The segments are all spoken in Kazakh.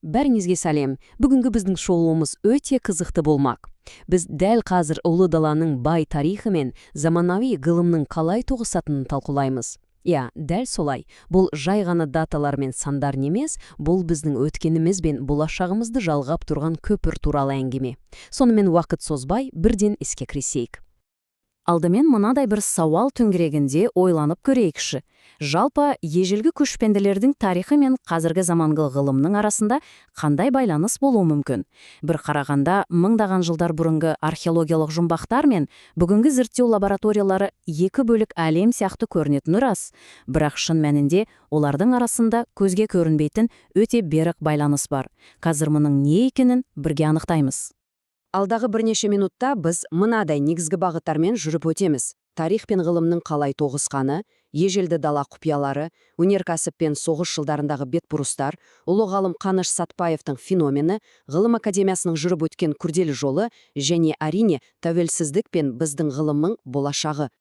Бәріңізге сәлем. Бүгінгі біздің шоуымыз өте қызықты болмақ. Біз дәл қазір Ұлы даланың бай тарихы мен заманауи ғылымның қалай тоғысатынын талқылаймыз. Дәл солай. Бұл жай ғана даталар мен сандар немес, бұл біздің өткеніміз бен болашағымызды жалғап тұрған көпір туралы әңгіме. Сонымен уақыт созбай, бірден іске кірісейік. Алдымен мынадай бір сауал төңірегінде ойланып көрейікші. Жалпы, ежелгі көшпенділердің тарихы мен қазіргі заманғы ғылымның арасында қандай байланыс болуы мүмкін? Бір қарағанда, мыңдаған жылдар бұрынғы археологиялық жұмбақтар мен бүгінгі зерттеу лабораториялары екі бөлік әлем сияқты көрінетіні рас. Бірақ шын мәнінде олардың арасында көзге көрінбейтін өте берік байланыс бар. Қазір мұның не екенін бірге анықтаймыз. Алдағы бірнеше минутта біз мынадай негізгі бағыттармен жүріп өтеміз. Тарих пен ғылымның қалай тоғысқаны, ежелді дала құпиялары, өнеркәсіп пен соғыс жылдарындағы бетбұрыстар, ұлы ғалым Қаныш Сәтпаевтың феномені, ғылым академиясының жүріп өткен күрделі жолы және әрине тәуелсіздік пен біздің ғылымның болашағы.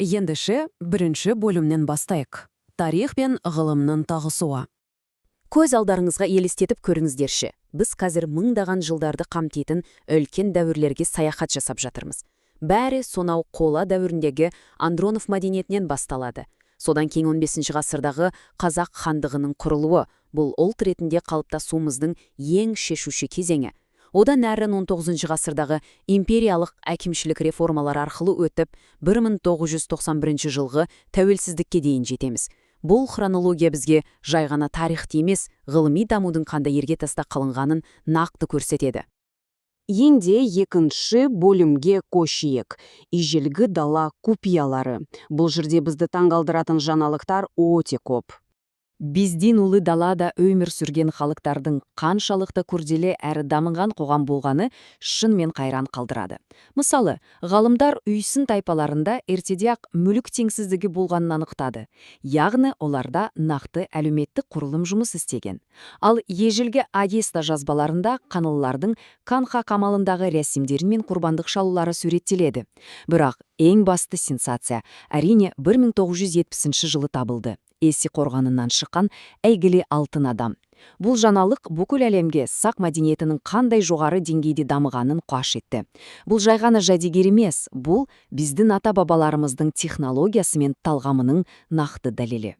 Ендеше бірінші бөлімнен бастайық. Тарих пен ғылымның тоғысуы. Көз алдарыңызға елестетіп көріңіздерші. Біз қазір мыңдаған жылдарды қамтитын үлкен дәуірлерге саяхат жасап жатырмыз. Бәрі сонау қола дәуіріндегі Андронов мәдениетінен басталады. Содан кейін 15 ғасырдағы қазақ хандығының құрылуы, бұл ұлт ретінде қалыптасуымыздың ең шешуші кезеңі. Одан әрі 19 ғасырдағы империялық әкімшілік реформалар арқылы өтіп, 1991 жылғы тәуелсіздікке дейін жетеміз. Бұл хронология бізге жай ғана тарихты емес, ғылыми дамудың қандай іргетаста қалынғанын нақты көрсетеді. Енді екінші бөлімге көшейік. Ежелгі дала құпиялары. Бұл жерде бізді таңғалдыратын жаңалықтар өте көп. Бізден ұлы далада өмір сүрген халықтардың қаншалықты күрделі әрі дамыған қоғам болғаны шынымен қайран қалдырады. Мысалы, ғалымдар үйсін тайпаларында ертеде-ақ мүлік теңсіздігі болғанын анықтады. Яғни оларда нақты әлеуметтік құрылым жұмыс істеген. Ал ежелгі Авеста жазбаларында қанлылардың Канха қамалындағы рәсімдері мен құрбандық шалулары суреттеледі. Бірақ ең басты сенсация әрине 1970 жылы табылды. Есі қорғанынан шыққан әйгілі алтын адам. Бұл жаңалық бүкіл әлемге сақ мәдениетінің қандай жоғары деңгейде дамығанын қуаш етті. Бұл жай ғана жәдігер емес, бұл біздің ата-бабаларымыздың технологиясы мен талғамының нақты дәлелі.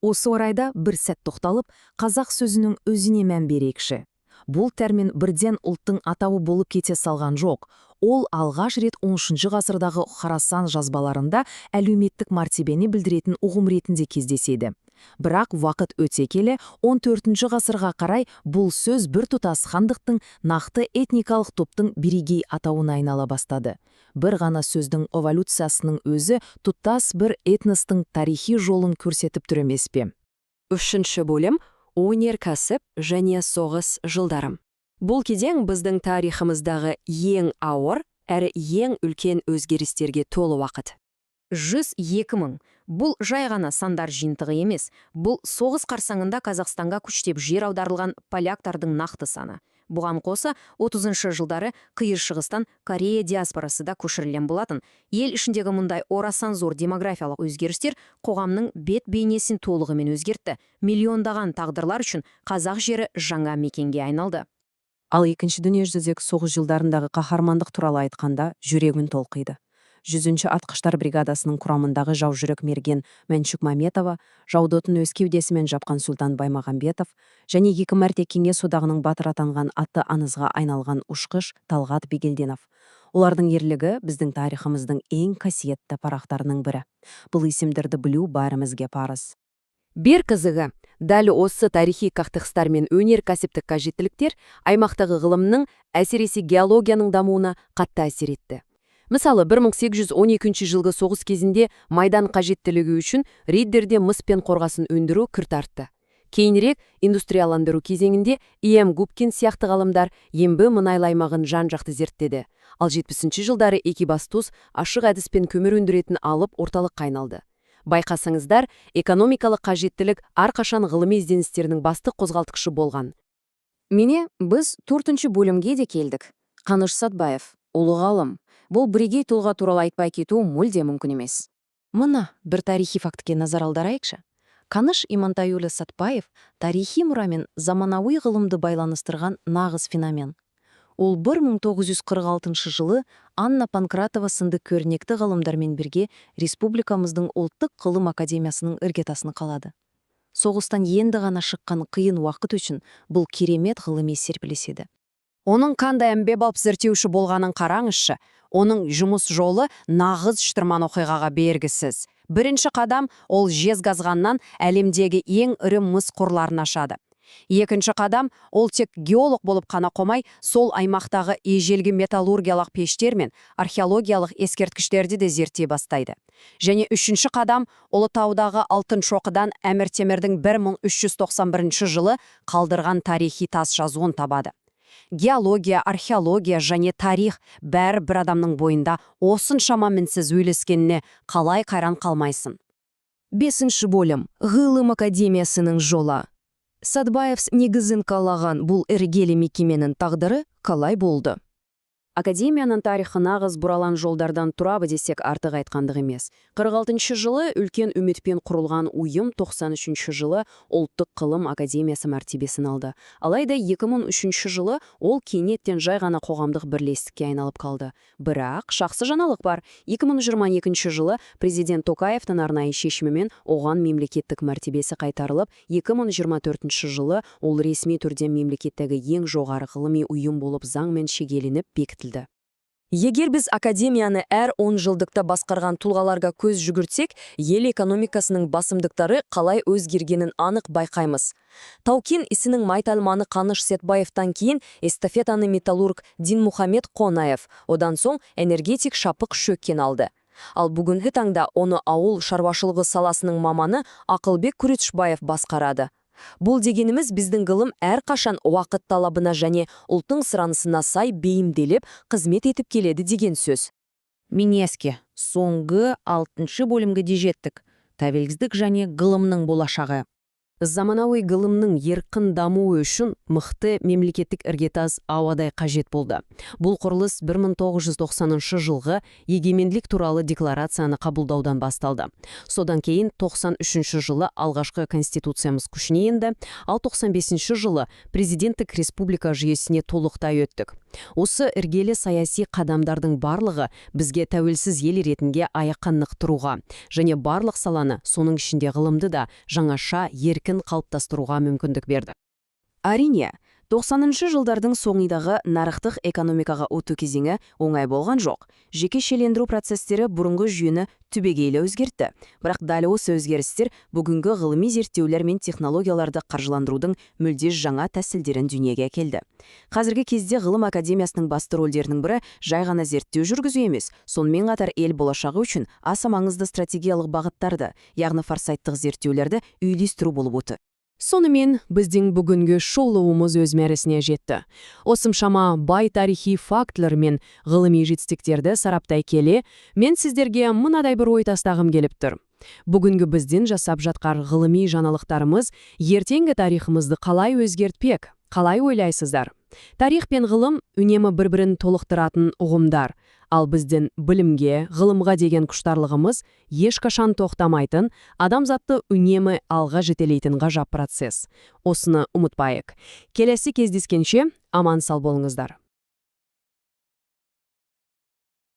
Осы орайда бір сәт тоқталып, қазақ сөзінің өзіне мән берейікші. Бұл термин бірден ұлттың атауы болып кете салған жоқ. Ол алғаш рет 10 ғасырдағы Хорасан жазбаларында әлеуметтік мәртебені білдіретін ұғым ретінде кездеседі. Бірақ уақыт өте келе 14 ғасырға қарай бұл сөз біртұтас хандықтың нақты этникалық топтың бірегей атауына айнала бастады. Бір ғана сөздің эволюциясының өзі тұтас бір этностың тарихи жолын көрсетіп тұр емес пе? Үшінші бөлім өнеркәсіп және соғыс жылдарым. Бұл кезең біздің тарихымыздағы ең ауыр әрі ең үлкен өзгерістерге толы уақыт. 102 000. Бұл жай ғана сандар жиынтығы емес, бұл соғыс қарсаңында Қазақстанға күштеп жер аударылған поляктардың нақты саны. Бұған қоса 30 жылдары қиыр шығыстан Корея диаспорасы да көшірілген болатын. Ел ішіндегі мұндай орасан зор демографиялық өзгерістер қоғамның бет бейнесін толығымен өзгертті. Миллиондаған тағдырлар үшін қазақ жері жаңа мекенге айналды. Ал екінші дүниежүзілік соғыс жылдарындағы қаһармандық туралы айтқанда жүрегім толқиды. 100-ші атқыштар бригадасының құрамындағы жаужүрек мерген Мәншүк Мәметова, жаудотын өз кеудесімен жапқан Сұлтан Баймағамбетов және 2 мәрте Кеңес одағының батыры атанған аты аңызға айналған ұшқыш Талғат Бигелдинов. Олардың ерлігі біздің тарихымыздың ең қасиетті парақтарының бірі. Бұл есімдерді білу бәрімізге парыз. Бір қызығы, дәл осы тарихи қақтығыстар мен өнеркәсіптік қажеттіліктер аймақтағы ғылымның, әсіресе геологияның дамуына қатты әсер етті. Мысалы, 1812 жылғы соғыс кезінде майдан қажеттілігі үшін рейдерде мыс пен қорғасын өндіру күрт артты. Кейінірек индустрияландыру кезеңінде И.М. Губкин сияқты ғалымдар ембі мұнайлы аймағын жан-жақты зерттеді. Ал 70 жылдары Екибастұз ашық әдіспен көмір өндіретін алып орталыққа айналды. Байқасаңыздар, экономикалық қажеттілік әрқашан ғылыми ізденістерінің басты қозғалтқышы болған. Міне, біз 4-ші бөлімге де келдік. Қаныш Сәтпаев, ұлы ғалым. Бұл бірегей тұлға туралы айтпай кету мүлде мүмкін емес. Мына бір тарихи фактіге назар аударайықшы. Каныш Имантайұлы Сатпаев тарихи мұра мен заманауи ғылымды байланыстырған нағыз феномен. Ол 1946 жылы Анна Панкратова сынды көрнекті ғылымдармен бірге республикамыздың ұлттық ғылым академиясының іргетасын қалады. Соғыстан енді ғана шыққан қиын уақыт үшін бұл керемет ғылыми серпіліс еді. Оның қандай әмбебап алып зерттеуші болғанын қараңызшы. Оның жұмыс жолы нағыз шытырман оқиғаға бергісіз. Бірінші қадам ол жез қазғаннан әлемдегі ең ірі мыс қорларын ашады. Екінші қадам ол тек геолог болып қана қоймай, сол аймақтағы ежелгі металлургиялық пештер мен археологиялық ескерткіштерді де зерттей бастайды. Және үшінші қадам Ұлытаудағы алтын шоқыдан Әмір Темірдің 1391 жылы қалдырған тарихи тас жазуын табады. Геология, археология және тарих бәрі бір адамның бойында осыншама мінсіз үйлескеніне қалай қайран қалмайсың. 5 бөлім. Ғылым академиясының жолы. Сатбаев негізін қалаған бұл іргелі мекеменің тағдыры қалай болды? Академияның тарихы нағыз бұралан жолдардан тұрабы десек артық айтқандық емес. 46 жылы үлкен үмітпен құрылған ұйым 93 жылы ұлттық ғылым академиясы мәртебесін алды. Алайда 2003 жылы ол кенеттен жай ғана қоғамдық бірлестікке айналып қалды. Бірақ жақсы жаңалық бар. 2022 жылы президент Токаевтың арнайы шешімімен оған мемлекеттік мәртебесі қайтарылып, 2024 жылы ол ресми түрде мемлекеттегі ең жоғары ғылыми ұйым болып заңмен шегеленіп бекітілді. Егер біз академияны әр 10 жылдықта басқарған тұлғаларға көз жүгіртсек, ел экономикасының басымдықтары қалай өзгергенін анық байқаймыз. Тау-кен ісінің майталманы Қаныш Сәтбаевтан кейін эстафетаны металлург Динмухамед Қонаев, одан соң энергетик Шапық Шөккен алды. Ал бүгінгі таңда оны ауыл шаруашылығы саласының маманы Ақылбек Күрішбаев басқарады. Бұл дегеніміз біздің ғылым әрқашан уақыт талабына және ұлттың сұранысына сай бейімделіп, қызмет етіп келеді деген сөз. Минеске, соңғы 6 бөлімге де жеттік. Тәуелсіздік және ғылымның болашағы. Заманауи ғылымның еркін дамуы үшін мықты мемлекеттік іргетас ауадай қажет болды. Бұл құрылыс 1990 жылғы егемендік туралы декларацияны қабылдаудан басталды. Содан кейін 93 жылы алғашқы конституциямыз күшіне енді, ал 95 жылы президенттік республика жүйесіне толықтай өттік. Осы іргелі саяси қадамдардың барлығы бізге тәуелсіз ел ретінде аяққа нық тұруға және барлық саланы, соның ішінде ғылымды да жаңаша еркін қалыптастыруға мүмкіндік берді. Әрине, 90-шы жылдардың соңындағы нарықтық экономикаға өту кезеңі оңай болған жоқ. Жекешелендіру процестері бұрынғы жүйені түбегейлі өзгертті. Бірақ дәл осы өзгерістер бүгінгі ғылыми зерттеулер мен технологияларды қаржыландырудың мүлде жаңа тәсілдерін дүниеге әкелді. Қазіргі кезде ғылым академиясының басты рөлдерінің бірі жай ғана зерттеу жүргізу емес, сонымен қатар ел болашағы үшін аса маңызды стратегиялық бағыттарды, яғни форсайттық зерттеулерді үйлестіру болып отыр. Сонымен біздің бүгінгі шолуымыз өз мәресіне жетті. Осымшама бай тарихи фактілер мен ғылыми жетістіктерді сараптай келе, мен сіздерге мынадай бір ой тастағым келіп тұр. Бүгінгі біздің жасап жатқан ғылыми жаңалықтарымыз ертеңгі тарихымызды қалай өзгертпек? Қалай ойлайсыздар? Тарих пен ғылым үнемі бір-бірін толықтыратын ұғымдар. Ал біздің білімге, ғылымға деген құштарлығымыз ешқашан тоқтамайтын, адамзатты үнемі алға жетелейтін ғажап процесс. Осыны ұмытпайық. Келесі кездескенше аман сау болыңыздар.